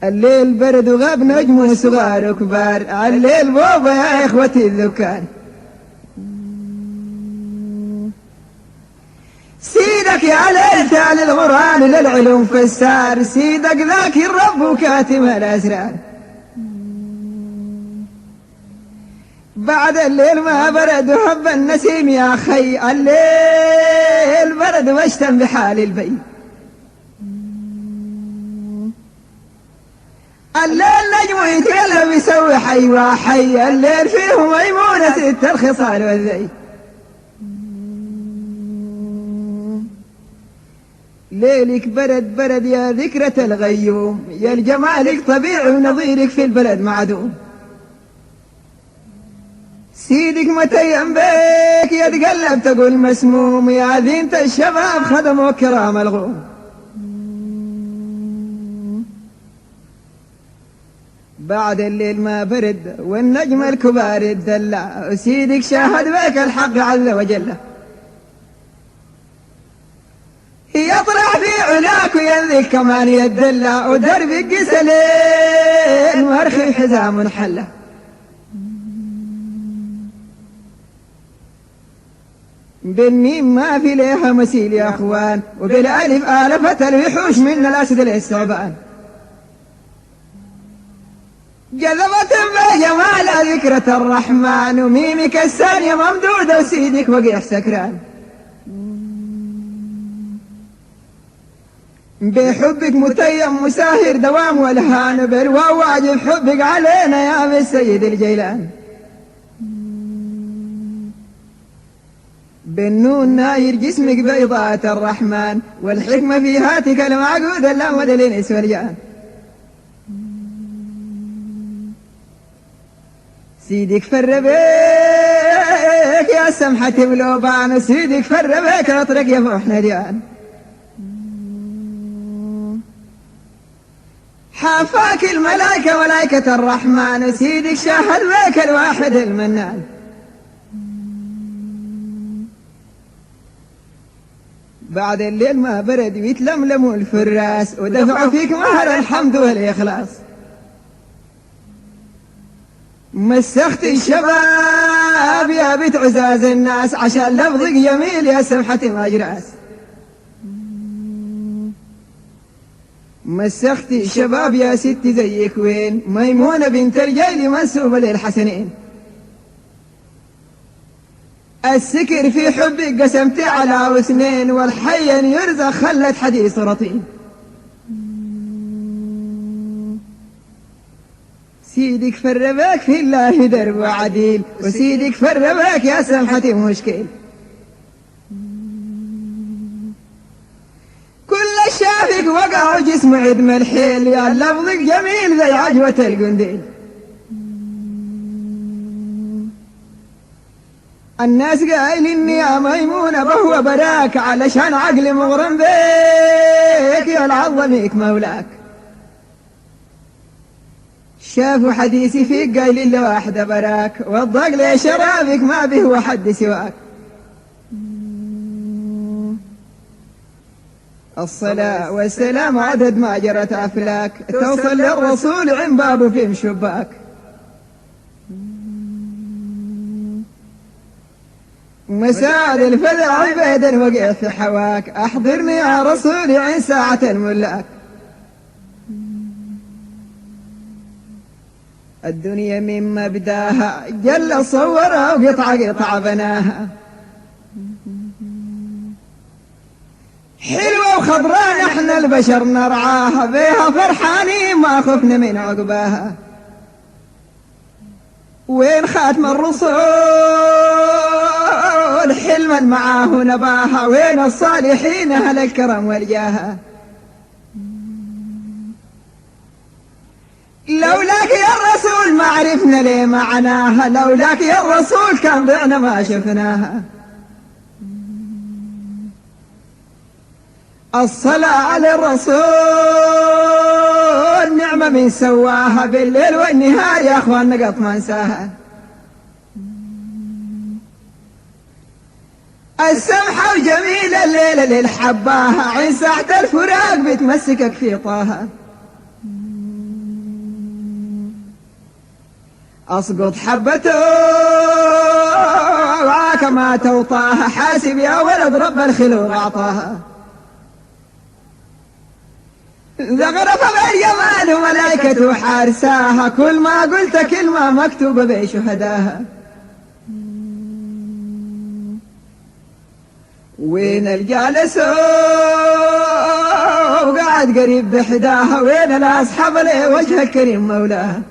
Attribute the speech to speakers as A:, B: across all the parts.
A: الليل برد وغاب نجم صغار وكبار، الليل بوبا يا إخوتي الذكار. سيدك يا ليل تالي القرآن للعلوم فسار، سيدك ذاكر الرب وكاتم الأسرار. بعد الليل ما برد وحب النسيم يا خي، الليل برد واشتم بحال البي. الليل نجم يتكلم يسوي حي وحي، الليل فيه ميمونة ست الخصال والذي. ليلك برد برد يا ذكرة الغيوم، يا الجمالك طبيعي ونظيرك في البلد معدوم. سيدك متى ينبيك يتقلب تقول مسموم، يا ذينة الشباب خدموا كرام الغوم. بعد الليل ما برد والنجم الكبار الدلع، وسيدك شاهد بك الحق عز وجل. يطلع في علاك وينذك كمان يدلع، ودربك قسلين وارخي حزام حله. بالميم ما في ليها مثيل يا اخوان، وبالالف الفت الوحوش من الاسد للثعبان. جذبت بجمال ذكرة الرحمن، وميمك الثانية ممدودة وسيدك وقيح سكران. بحبك متيم مساهر دوام والهان، بالواو واجب حبك علينا يا ابي السيد الجيلان. بالنون ناير جسمك بيضات الرحمن، والحكمة في هاتك المعقود الأمد للإنس والجان. سيدك فربيك يا سمحة بلوبان، سيدك فربيك اطرق يا فوح نديان. حافاك الملائكة ملائكة الرحمن، سيدك شاهد بك الواحد المنان. بعد الليل ما برد ويتلملموا الفراس، ودفعوا فيك مهر الحمد والإخلاص. مسخت الشباب يا بيت عزاز الناس، عشان لفظك جميل يا سمحة مجراس. مسخت الشباب يا ست زيك وين، ميمونة بنت الجيل منسوبة للحسنين. السكر في حبك قسمت على وسنين، والحي يرزق خلت حديث رطين. سيدك فرباك في الله درب وعديل، وسيدك فرباك يا سمحة مشكل. كل شافك وقع جسم عدم الحيل، يا لفظك جميل زي عجوة القنديل. الناس قايلين يا ميمونة بهو براك، علشان عقلي مغرم بيك يا العظميك مولاك. شافوا حديثي فيك قايلين لواحدة براك، والضق لي شرابك ما به وحد سواك. الصلاة والسلام عدد ما جرت أفلاك، توصل للرسول عن بابه في مشباك. مساعد الفزع عبيدا وقع في حواك، أحضرني يا رسولي عن ساعة الملاك. الدنيا من مبداها جل صورها وقطعة قطعة بناها، حلوة وخضراء نحن البشر نرعاها، بيها فرحانين ما خفنا من عقباها. وين خاتم الرسول حلما معاه نباها، وين الصالحين أهل الكرم والجاهة. لولاك يا الرسول ما عرفنا ليه معناها، لولاك يا الرسول كان ضعنا ما شفناها. الصلاة على الرسول نعمة من سواها، بالليل والنهار يا أخوان قط ما نساها. السمحة وجميلة الليلة للحباها عين ساعة الفراق بتمسكك في طاها أسقط حبته وعاك ما توطاها حاسب يا ولد رب الخلوق أعطاها زغرف بالجمال وملائكته حارساها كل ما قلت كلمة مكتوبة بشهداها وين الجالس وقاعد قريب بحداها وين الأصحاب لي وجه الكريم مولاها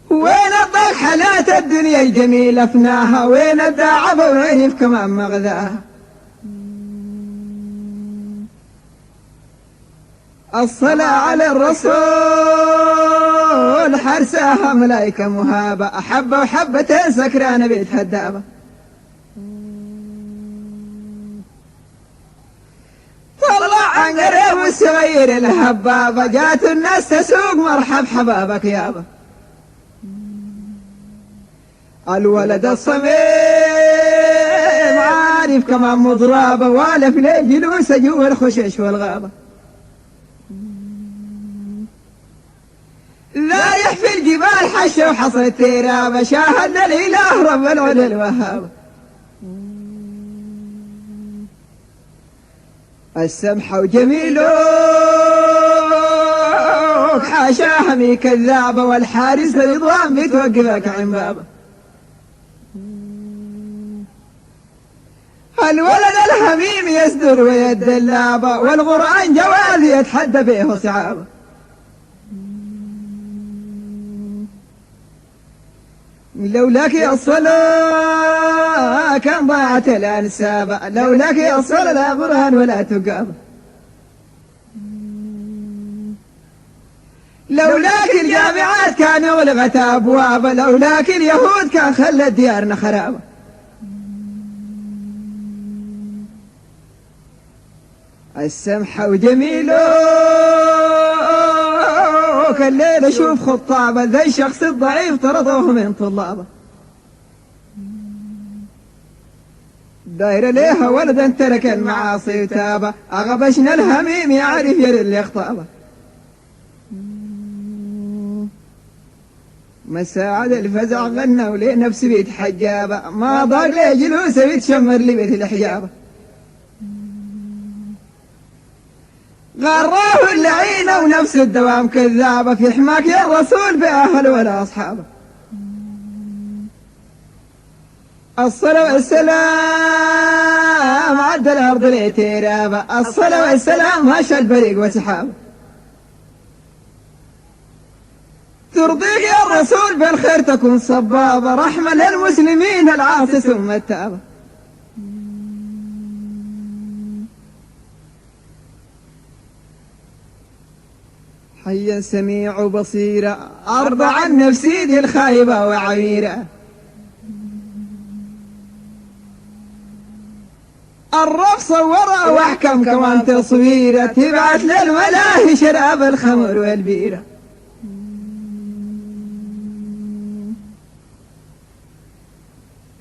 A: وين الضيق حالات الدنيا الجميلة فناها وين الداعب وعرف كمان مغذاها الصلاة على الرسول حرساها ملايكة مهابة أحبة وحبتين سكرانة بيت هدابة طلع عن قريب الصغير الهبابة جات الناس تسوق مرحب حبابك يابا الولد الصميم عارف كمان مضرابة والف ليه جلوسه جوا الخشش والغابة لايح في الجبال حشة وحصر الترابة شاهد الإله رب العلا الوهاب السمحة وجميلك حاشاها مي كذابة والحارس رضوان بتوقفك عن بابه الولد الحميم يصدر ويد اللابة والقرآن جواز يتحدى به صعابة لولاك يا الصلاة كان ضاعت الأنساب لولاك يا الصلاة لا برهان ولا تقاب لولاك الجامعات كان أغلقت أبواب لولاك اليهود كان خلت ديارنا خرابة السمحة وجميلك الليل أشوف خطابة ذا الشخص الضعيف طردوه من طلابه داير ليها ولدا ترك المعاصي وتابه أغبشنا الهميم يعرف يرد اليخطابه مساعد الفزع غنى وليه نفسي بيت حجابه ما ضاق ليه جلوسه بيتشمر لي بيت الحجابه غراه اللعينة ونفس الدوام كذابة في حماك يا الرسول بأهل ولا أصحابه الصلاة والسلام عد الأرض ليترابة الصلاة والسلام هش البريق وسحابه ترضيك يا الرسول بالخير تكون صبابة رحمة للمسلمين العاصي ثم التابة حيا سميع بصيرة أرضى عن نفسيتي الخايبة وعويرة الرب صورها واحكم كمان تصويرة تبعت للملاهي شراب الخمر والبيرة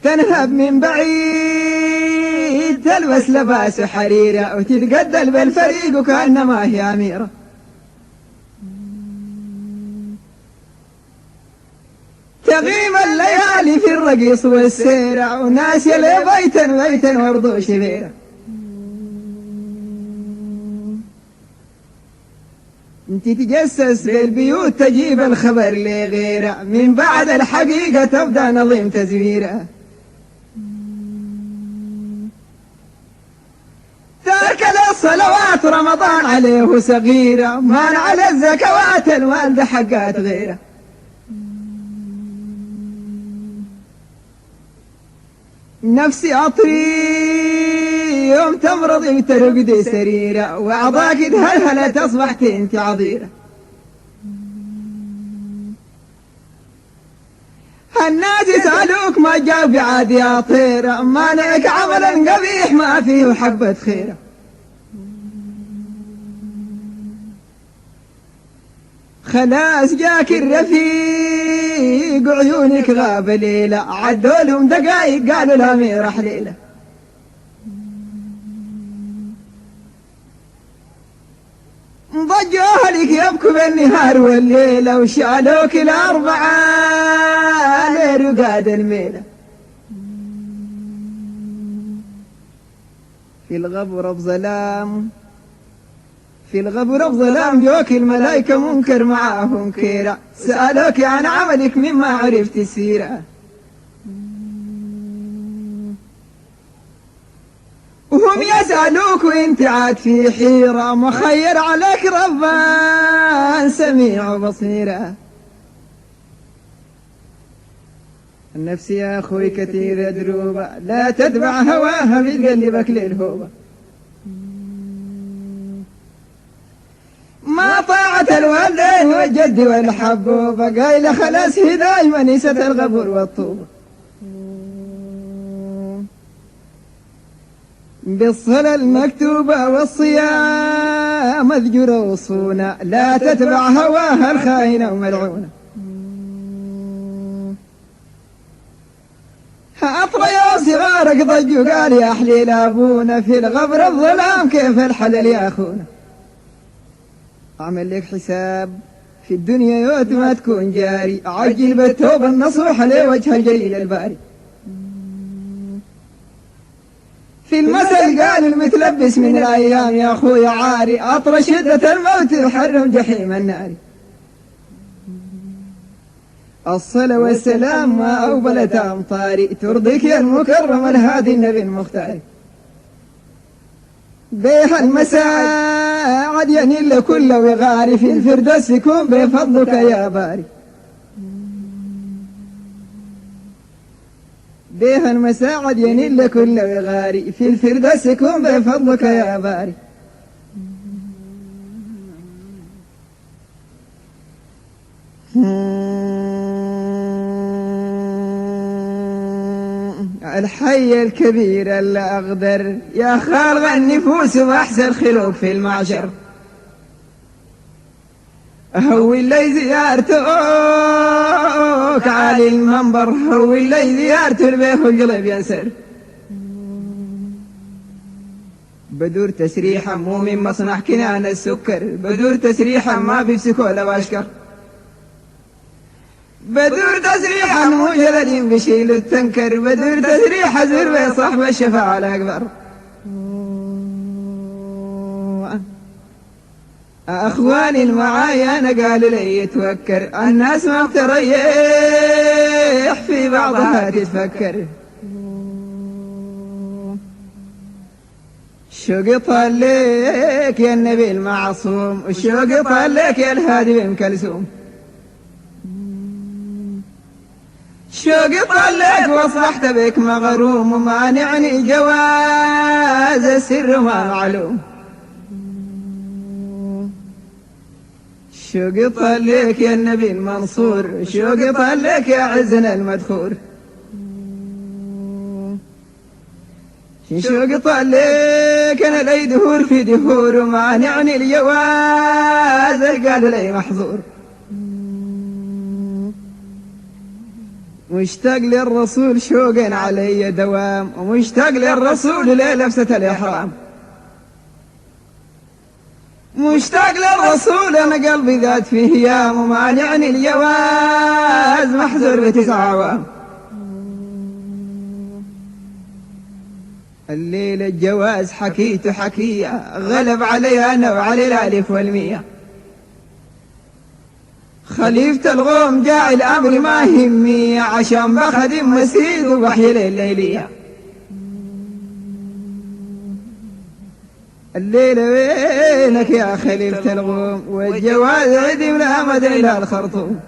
A: تنهب من بعيد تلبس لباس حريرة وتتقدل بالفريق وكأنما هي أميرة تغيب الليالي في الرقيص والسيرة وناس يلي بيتا وارضو شبيرة انت تجسس بالبيوت تجيب الخبر لغيره من بعد الحقيقة تبدأ نظيم تزويره ترك الصلوات رمضان عليه صغيرة مان على الزكوات الوالدة حقات غيره نفسي أطري يوم تمرضي ترقدي سريرة وأعضاك تهلهلت أصبحت انت عضيرة الناس يسألوك ما جاوب عاد يا طيرة مانعك عملا قبيح ما فيه حبة خيرة خلاص جاك الرفيق عيونك غاب ليلة، عدوا لهم دقايق قالوا الأمير حليلة. ضجوا أهلك يبكوا بالنهار والليلة، وشالوك الأربعة لرقاد الميلة. في الغبر بظلام في الغبر بظلام جوك الملايكة منكر معاهم كيرة، سألوك عن عملك مما عرفت السيرة. وهم يسألوك وانت عاد في حيرة، مخير عليك ربان سميع بصيرة. النفس يا أخوي كثير دروبة، لا تتبع هواها بتقلبك للهوبة. ما طاعة الوالدين والجد والحبوبة، قايلة خلاص هي دايما نسيت الغبر والطوبة. بالصلاة المكتوبة والصيام مذجرة وصونة، لا تتبع هواها الخاينة وملعونة. أطريوا صغارك ضجوا قال يا حليل أبونا، في الغبر الظلام كيف الحلل يا أخونا. أعمل لك حساب في الدنيا يوت ما تكون جاري، عجل بالتوبة النصوح لوجه الجليل الباري. في المثل قال المتلبس من الأيام يا أخوي عاري، أطر شدة الموت يحرم جحيم النار. الصلاة والسلام ما أوبلت أمطاري، ترضيك يا المكرم الهادي النبي المختار. بيها المساعد ينيل كل وغاري، في الفردوس يكون بفضلك يا باري. بيها المساعد ينيل كل وغاري، في الفردوس يكون بفضلك يا باري. الحي الكبير الأغدر، يا خالق النفوس وأحسن خلوق في المعشر. هو اللي زيارتك عالي المنبر، هو اللي زيارته البيه والقلب ينسر. بدور تسريحا مو من مصنع كنان السكر، بدور تسريحا ما بيمسكوا واشكر. بدور تسريحا مو جلدين بشيل التنكر، بدور تسريحا زربي صاحب الشفاعة الأكبر. أخواني المعايا أنا قالوا لي يتوكر، الناس ما بتريح في بعضها تتفكر. شوقي طليك يا النبي المعصوم، وشوقي طليك يا الهادي بن كلثوم. شوقي طليك واصبحت بك مغروم، ومانعني جواز السر ما معلوم. شوقي طليك يا النبي المنصور، شوقي طليك يا عزنا المدخور. شوقي طليك انا لي دهور في دهور، ومانعني الجواز قال لي محظور. مشتاق للرسول شوقا علي دوام، ومشتاق للرسول للبسة الإحرام. مشتاق للرسول أنا قلبي ذات فيه يام، ومانعني الجواز محزور ب9 عوام. الليلة الجواز حكيت حكية، غلب عليها أنا وعلي الألف والمية. خليفة الغوم جاء الأمر ما همي، عشان بخدم مسيد وبحيل الليلية. الليلة وينك يا خليفة الغوم، والجواز عدم لأمد إلى الخرطوم.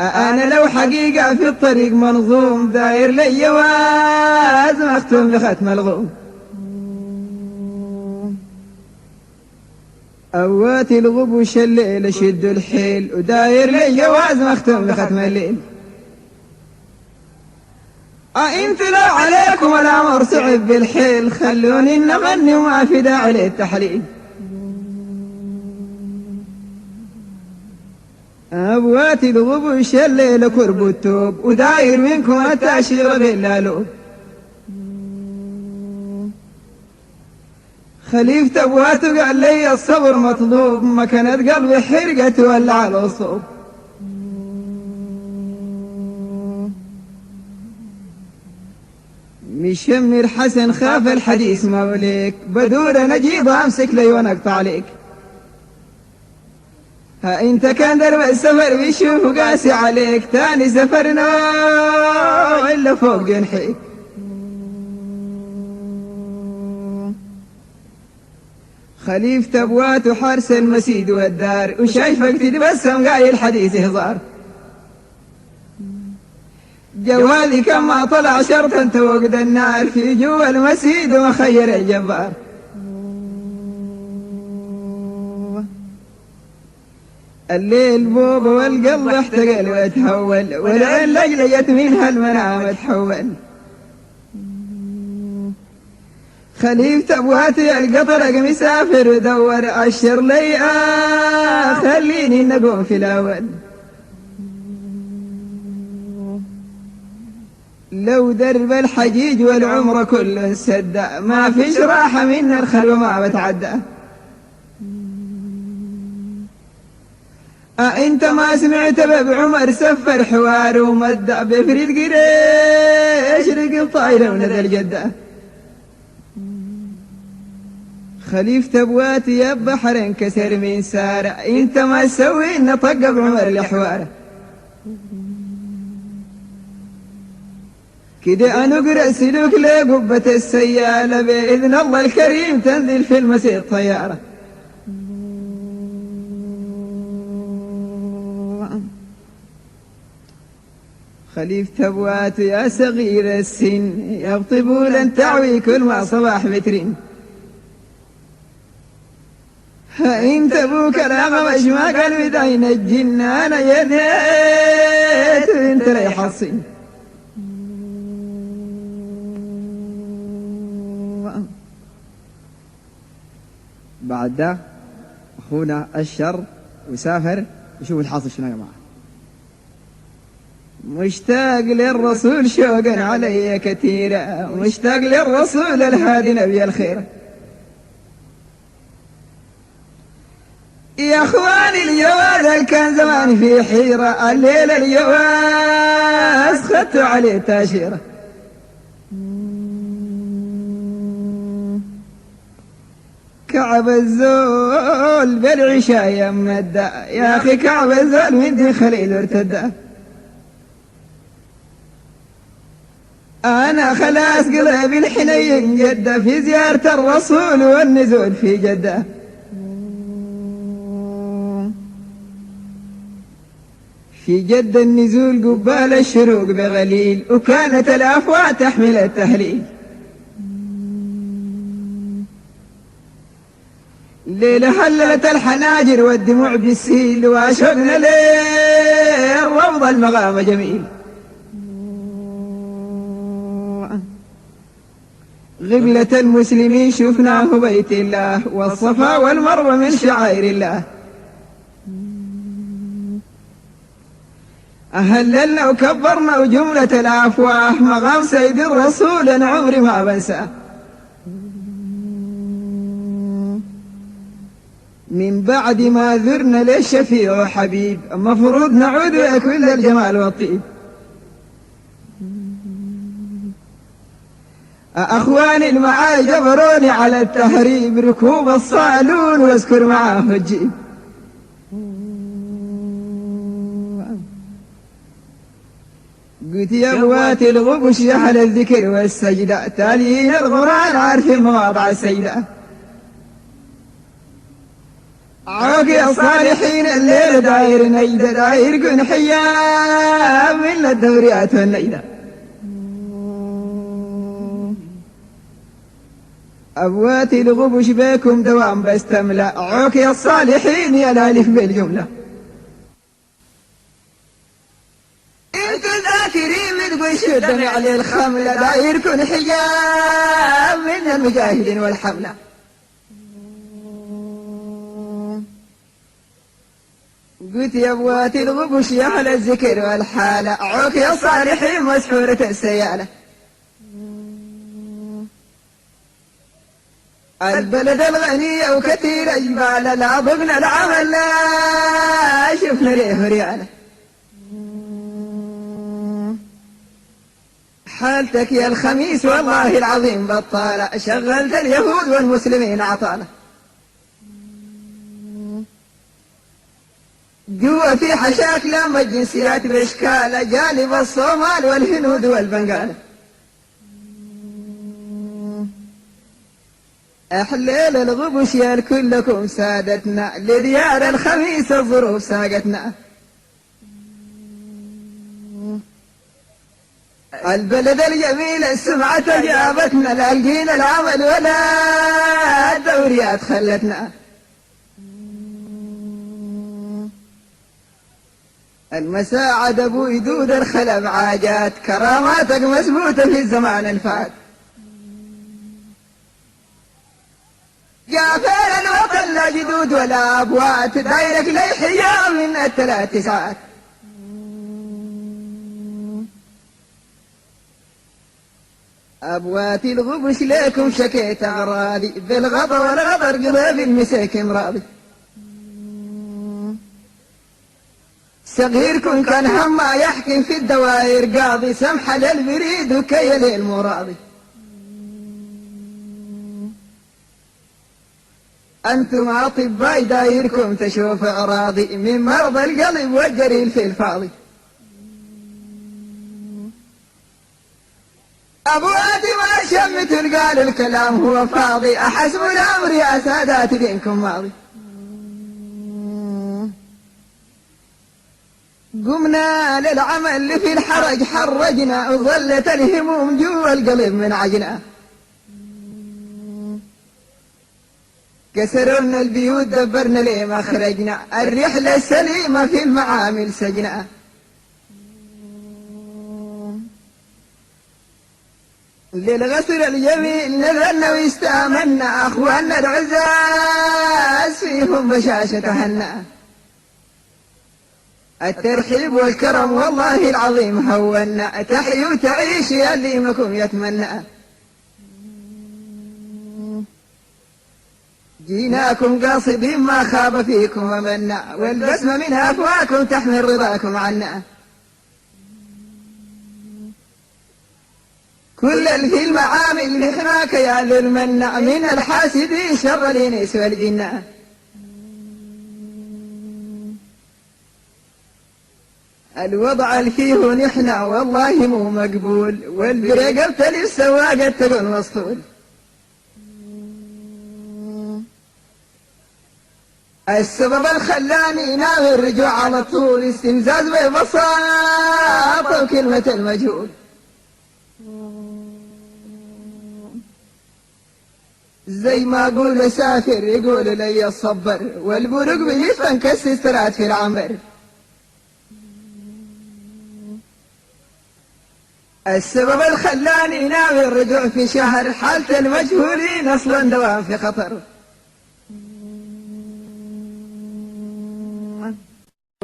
A: أنا لو حقيقة في الطريق منظوم، داير لي جواز مختوم بختم الغوم. أواتي الغبوش الليل شد الحيل، وداير لي جواز مختوم بختم الليل. انت لو عليكم الأمر صعب بالحيل، خلوني نغني وما في داعي للتحليل. أبوات الغبش الليل كرب التوب وداير منكم التأشير باللالوب خليفة أبواته قال لي الصبر مطلوب ما كانت قلبي حرقة ولا على الصوب مشمر حسن خاف الحديث موليك بدور نجيب أمسك لي ونقطع عليك ها انت كان درب السفر بيشوف قاسي عليك تاني سفرنا إلا فوق جنحيك خليفة أبوات وحارس المسيد والدار وشايفك تتبسم قايل الحديث هزار جوالي كما طلع شرطا توقد النار في جوا المسيد وخير الجبار الليل بوب والقلب احتقل وتحول والعين لجلجت منها المنام تحول خليفة أبواتي القطرق مسافر ودور عشر لي خليني نقوم في الأول لو درب الحجيج والعمر كل سدة ما فيش راحة من الخلوة ما بتعدى انت ما سمعت باب عمر سفر حوار ومدع بفريد قريش رقم طايرة ونذا الجدة خليفة أبواتي يا بحر انكسر من سارة انت ما تسوي إن طق بعمر الحوار كده أنا أقرأ سلوك لقبة السيالة بإذن الله الكريم تنزل في المسير طيارة خليفة أبواتي يا صغير السن يغطبوا لن تعوي كل ما صباح بترين انت ابوك الأغمش ما قال بداين الجن انا يديت وانت لا يحصين
B: بعد ده اخونا الشر وسافر وشوف الحاصل شنو يا جماعه
A: مشتاق للرسول شوقا علي كثيرا مشتاق للرسول الهادي نبي الخير يا اخواني الجواز اللي كان زمان في حيرة الليلة الجواز خدتوا عليه تاشيرة كعب الزول بالعشاء يمدى يا اخي كعب الزول من دي خليل ارتدى انا خلاص قلبي الحنين جدة في زيارة الرسول والنزول في جدة في جدة النزول قبال الشروق بغليل وكانت الأفواه تحمل التهليل ليلة هللت الحناجر والدموع بالسيل واشقنا ليه الروض المغام جميل غبلة المسلمين شفناه بيت الله والصفا والمروة من شعائر الله أهللنا وكبرنا وجملة الأفواه مقام سيد الرسول أنا عمري ما بنساه من بعد ما ذرنا للشفيع حبيب مفروض نعود بكل الجمال والطيب أخواني المعاي جبروني على التهريب ركوب الصالون واذكر معاه الجيب قلت يا أبواتي الغبش أهل الذكر والسجدة تاليين القرآن عارفين مواضع السجدة عوقي الصالحين الليل داير نجدة داير قن حيام من الدوريات والنجدة أبواتي الغبش بيكم دوام بستملأ عوقي الصالحين يا الالف بالجملة انتو ذاكرين من قوي شدني على الخملة داير كن حجاب من المجاهدين والحملة قلت يا ابواتي الغبش يا اهل الذكر والحالة عوك يا الصالحين مسحورة السيالة البلد الغنية وكثير الجبال لا ضبنا العمل لا شفنا ليه ريالة حالتك يا الخميس والله العظيم بطالة شغلت اليهود والمسلمين عطالة جوا في حشاك لما الجنسيات باشكال جانب الصومال والهنود والبنغال احليل الغبش يا الكلكم سادتنا لديار الخميس الظروف ساقتنا البلد الجميل السمعة جابتنا لا لقينا العمل ولا الدوريات خلتنا المساعد ابو يدود الخلب عاجات كراماتك مثبوتة في الزمان الفات جافر الوطن لا جدود ولا ابوات دايرك لي حجاب من الثلاث ساعات أبواتي الغبش ليكم شكيت أغراضي بالغضا والغضر قلبي المساكن راضي صغيركم كان هما يحكم في الدوائر قاضي سمح للبريد وكي للمراضي أنتم أطباء دايركم تشوف أراضي من مرضى القلب والجريل في الفاضي أبواتي ما شمت قال الكلام هو فاضي أحسب الأمر يا سادات بينكم ماضي قمنا للعمل في الحرج حرجنا وظلت الهموم جوا القلب من عجنا كسرنا البيوت دبرنا ليه ما خرجنا الرحلة السليمة في المعامل سجنا للغسل الجميل نذرنا واستامنا أخواننا العزاز فيهم بشاشة هنا الترحيب والكرم والله العظيم هونا تحيي وتعيش يا اللي مكم يتمنى جيناكم قاصدين ما خاب فيكم ومنا والبسمة من أفواكم تحمل رضاكم عنا كل في المعامل نحناك يا للمنع من الحاسدين شر الإنس والجنة الوضع اللي فيه نحنا والله مو مقبول والبرقبت للسواق تقول مسطول السبب الخلاني ناوي الرجوع على طول استمزاز ببساطة وكلمة المجهول زي ما أقول أسافر يقول لي الصبر والبرق بيفن كالسسترات في العنبر السبب الخلاني ناوي الرجوع في شهر حالة المجهولين أصلا دوام في خطر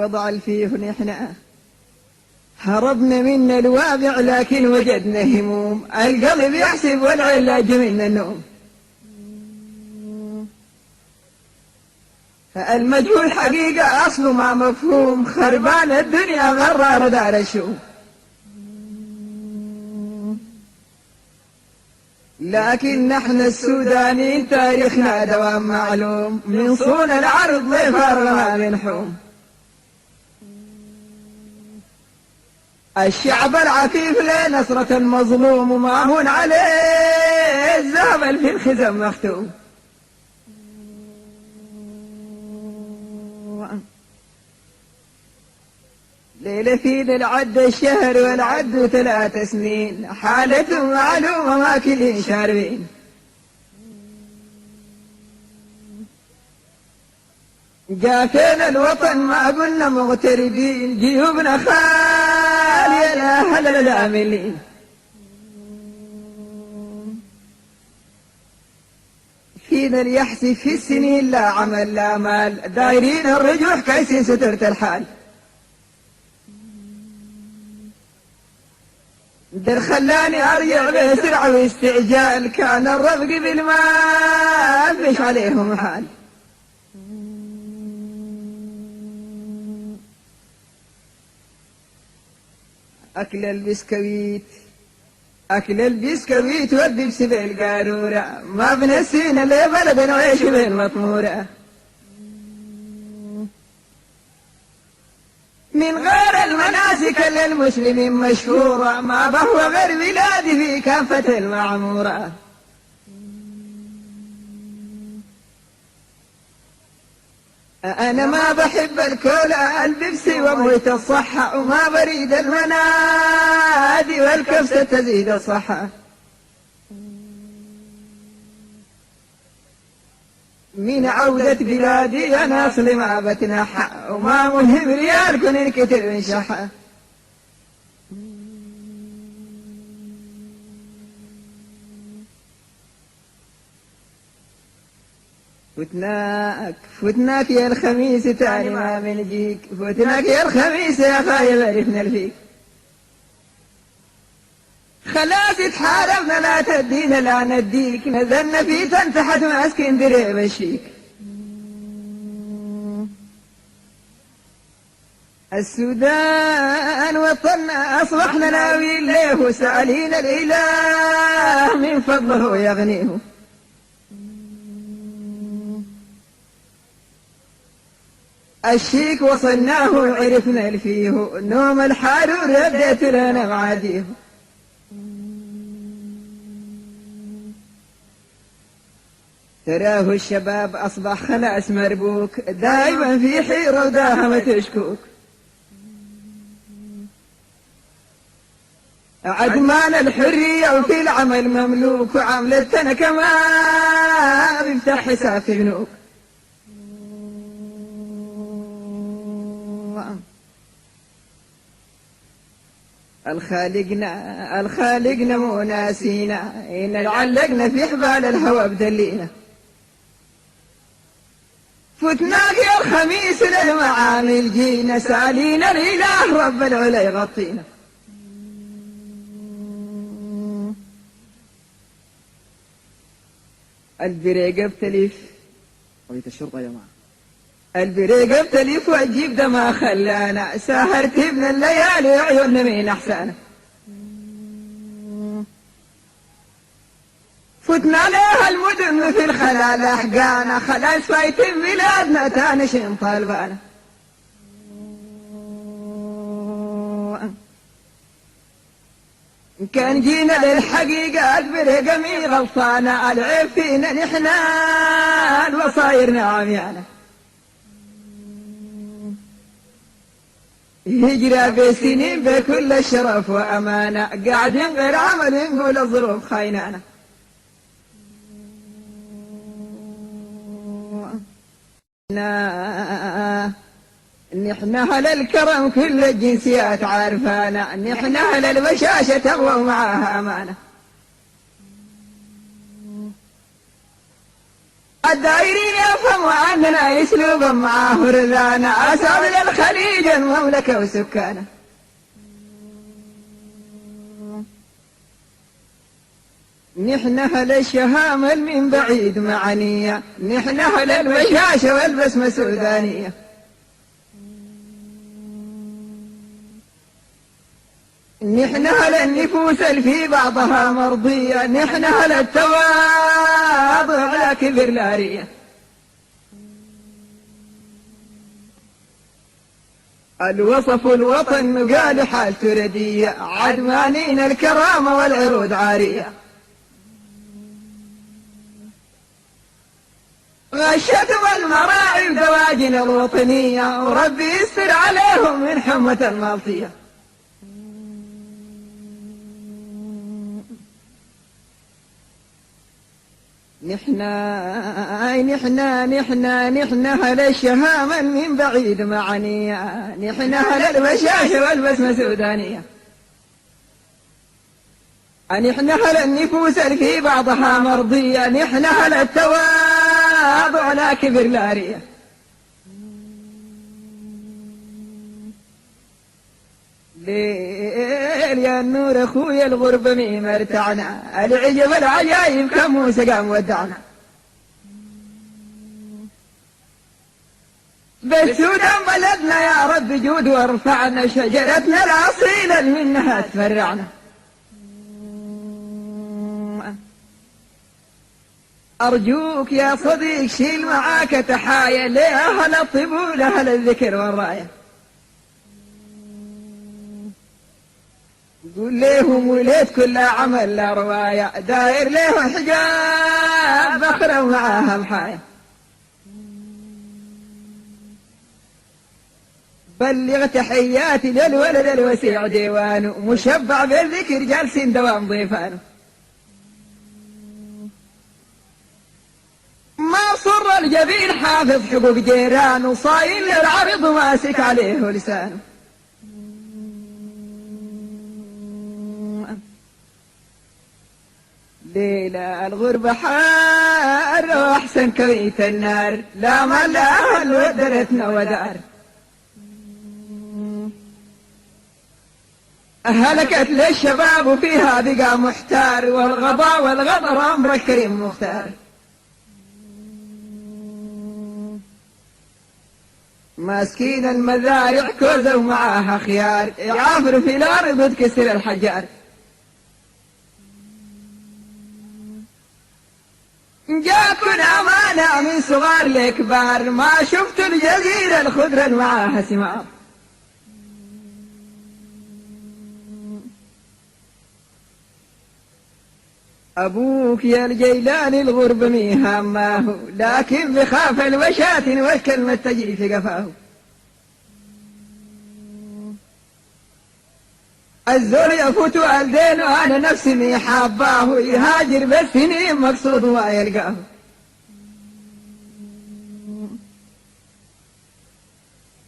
A: وضع فيه نحن هربنا من الواقع لكن وجدنا هموم القلب يحسب والعلاج من النوم المجهول حقيقة أصله ما مفهوم خربان الدنيا غرار دار الشوم لكن نحن السودانيين تاريخنا دوام معلوم من صون العرض لفارغ ما منحوم الشعب العفيف لنصرة المظلوم وما هون عليه الزهبل في الخزم مختوم ليلة في العد الشهر والعد 3 سنين حالة معلومة ما كلين شاربين جافينا الوطن ما قلنا مغتربين جيوبنا خالية لا أهل في دايرين اليحس في السنين لا عمل لا مال، دايرين الرجوع كيسين سترة الحال. در خلاني ارجع بسرعة واستعجال، كان الرفق بالمال فيش عليهم حال. أكل البسكويت والدبس بالقارورة، ما بنسينا اللي بلدنا وعيش بالمطمورة. من غير المناسك للمسلمين مشهورة، ما بهو غير بلادي في كافة المعمورة. أنا ما بحب الكولا البيبسي وموت الصحة، وما بريد المنادي والكبسة تزيد الصحة. من عودة بلادي أنا أصلي ما بتنحى، وما مهم ريال كن انكتر من شحة. فتناك يا الخميس تاني ما بنجيك، فتناك يا الخميس يا خايب عرفنا الفيك. خلاص تحاربنا لا تدينا لا نديك، نزلنا في تحت ما اسكندريه بشيك. السودان وطننا اصبحنا ناوي له، وسالين الاله من فضله يغنيه. الشيك وصلناه وعرفنا الفيه، نوم الحارور رديت لنا معاديه. تراه الشباب أصبح خلاص مربوك، دايما في حيرة وداهمة شكوك. عدمان الحرية وفي العمل مملوك، وعملتنا كمان بيفتح حساب في بنوك. الخالقنا مو ناسينا، إن علقنا في حبال الهوى بدلينا. فتناك يا الخميس للمعامل جينا، سالين الإله رب العلا يغطينا. البريقة بتلف
B: قضية الشرطة يا جماعة،
A: البريقة بتلف والجيب ده ما خلانا، سهرت ابن الليالي عيوننا من أحسانا. فتنا عليها المدن في الخلال أحقانا، خلاص فايتين بلادنا تانشين طالبانا. كان جينا للحقيقة البريقة مي غلطانة، العيب فينا نحنا الوصايرنا عميانة. هجرة بسنين بكل الشرف وأمانة، قاعدين غير عمل نقول الظروف خاينانا. نحن أهل الكرم كل الجنسيات عارفانا، نحن أهل البشاشة تقوى ومعاها أمانة. الدايرين يفهموا عننا اسلوبا معاه رذانا، أسر الخليج المملكة وسكانه. نحن أهل الشهامة من بعيد معنية، نحن أهل البشاشة والبسمة سودانية. نحن أهل النفوس في بعضها مرضية، نحن أهل التواضع لا كبر لا رية. الوصف الوطن قال حالته ردية، عدمانين الكرامة والعروض عارية. غشتهم المراعي ودواجن الوطنية، وربي يستر عليهم من حمة المالطية. نحن أهل الشهامة من بعيد معنية، نحن أهل البشاشة والبسمة سودانية. نحن أهل النفوس في بعضها مرضية، نحن أهل التوالي ولا كبر لا ريح. ليل يا النور اخويا الغربة مي مرتعنا، العجب العجايب كم وسقام ودعنا. بالسودان بلدنا يا رب جود وارفعنا، شجرتنا الأصيلة منها تفرعنا. أرجوك يا صديق شيل معاك تحايا لأهل الطب ولأهل الذكر والراية. قول ليهم وليت كل عمل لا رواية، داير ليهم حجاب بخرة ومعاها محايا. بلغ تحياتي للولد الوسيع ديوانه، مشبع بالذكر جالسين دوام ضيفانه. ما صر الجبين حافظ حقوق جيرانه، صايل للعرض ماسك عليه لسانه. ليلة الغربة حار وأحسن كويت النار، لا مال أهل ودرتنا ودار. هلكت للشباب وفيها بقى محتار، والغضا والغدر أمر كريم مختار. ماسكين المزارع كوزة ومعاها خيار، يعافر في الأرض تكسر الحجار. جاكن أمانة من صغار لكبار، ما شفت الجزيرة الخضرة معاها ثمار. أبوك يا الجيلاني الغرب مي هاماه، لكن بخاف الوشات والكلمة تجري في قفاه. الزول يفوت والدين وأنا نفسي مي حاباه، يهاجر بالسنين مقصود ما يلقاه.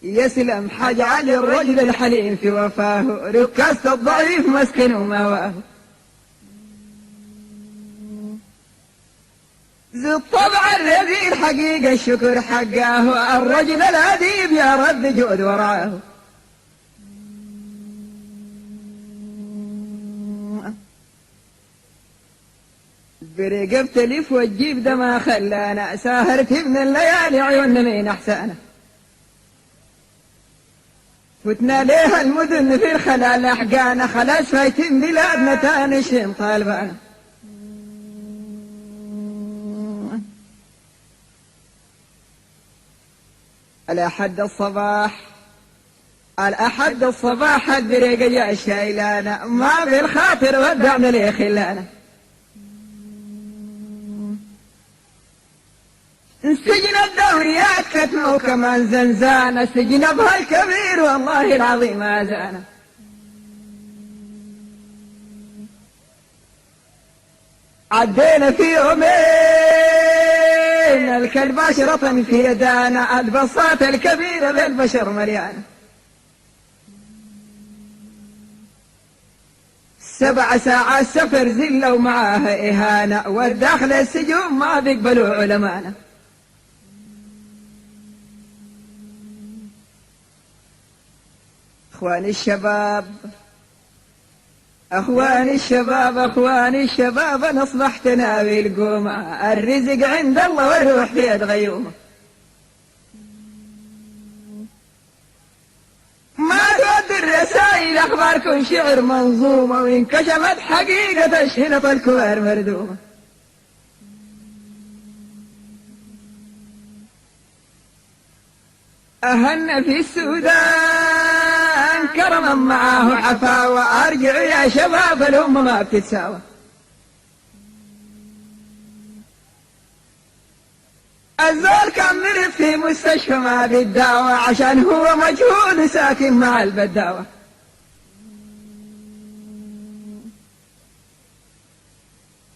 A: يسلم حاج علي الرجل الحليم في وفاه، ركاسة الضعيف مسكن ومواه. ذي الطبع الرذيل حقيقة الشكر حقاه، الرجل الأديب يا رب جود ورعاه. برقبت لف والجيب ده ما خلانا، ساهرت من الليالي عيوننا من أحسانه. فتنا ليها المدن في الخلال أحقانا، خلاص فايتين بلادنا تانشين طالبانا. الأحد الصباح البريق يا شايلانا، ما بالخاطر ودعنا لي خلانا. سجن الدوريات كتمه وكمان زنزانة، سجن ابها الكبير والله العظيم ما زانا. عدينا في يومين الكلب عشرة في يدانا، البساط الكبيرة بالبشر مليانة. 7 ساعات سفر زلة ومعاها إهانة، والداخل السجون ما بيقبلوا علمانا. أخواني الشباب أنا أصبحت ناوي القومة، الرزق عند الله والروح في يد غيومة. ما تود الرسائل أخباركم شعر منظومة، وانكشفت حقيقة الشنطة الكبار مردومة. أهن في السودان كرما معاه عفاوة، أرجع يا شباب الأمة ما بتتساوى. الزول كان مرض في مستشفى ما بالدعوة، عشان هو مجهول ساكن مع البداوة.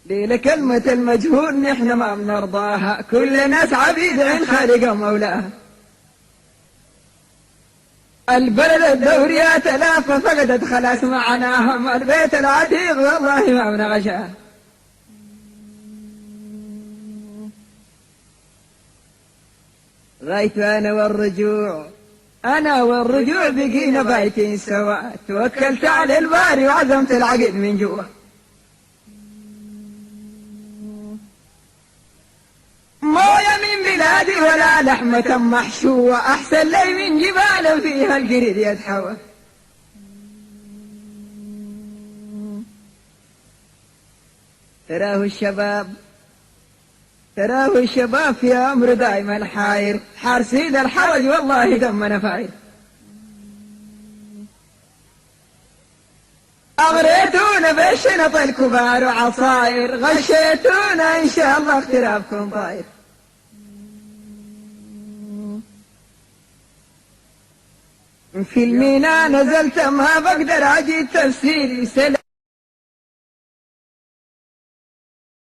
A: ليلة كلمة المجهول نحن ما بنرضاها، كل ناس عبيد عن خالق مولاها. البلد الدوريات آلاف فقدت خلاص معناهم، البيت العتيق والله ما بنغشاه. غايت أنا والرجوع بقينا بايتين سوا، توكلت على الباري وعزمت العقد من جوا. موية من بلادي ولا لحمة محشوة، أحسن لي من جبال فيها القرد يتحوى. تراه الشباب في أمر دايما حاير، حار سيد الحرج والله دمنا فاير. أغريتونا بالشنط الكبار وعصاير، غشيتونا إن شاء الله اخترابكم طاير. في المينا نزلت ما بقدر أجيب تفسيري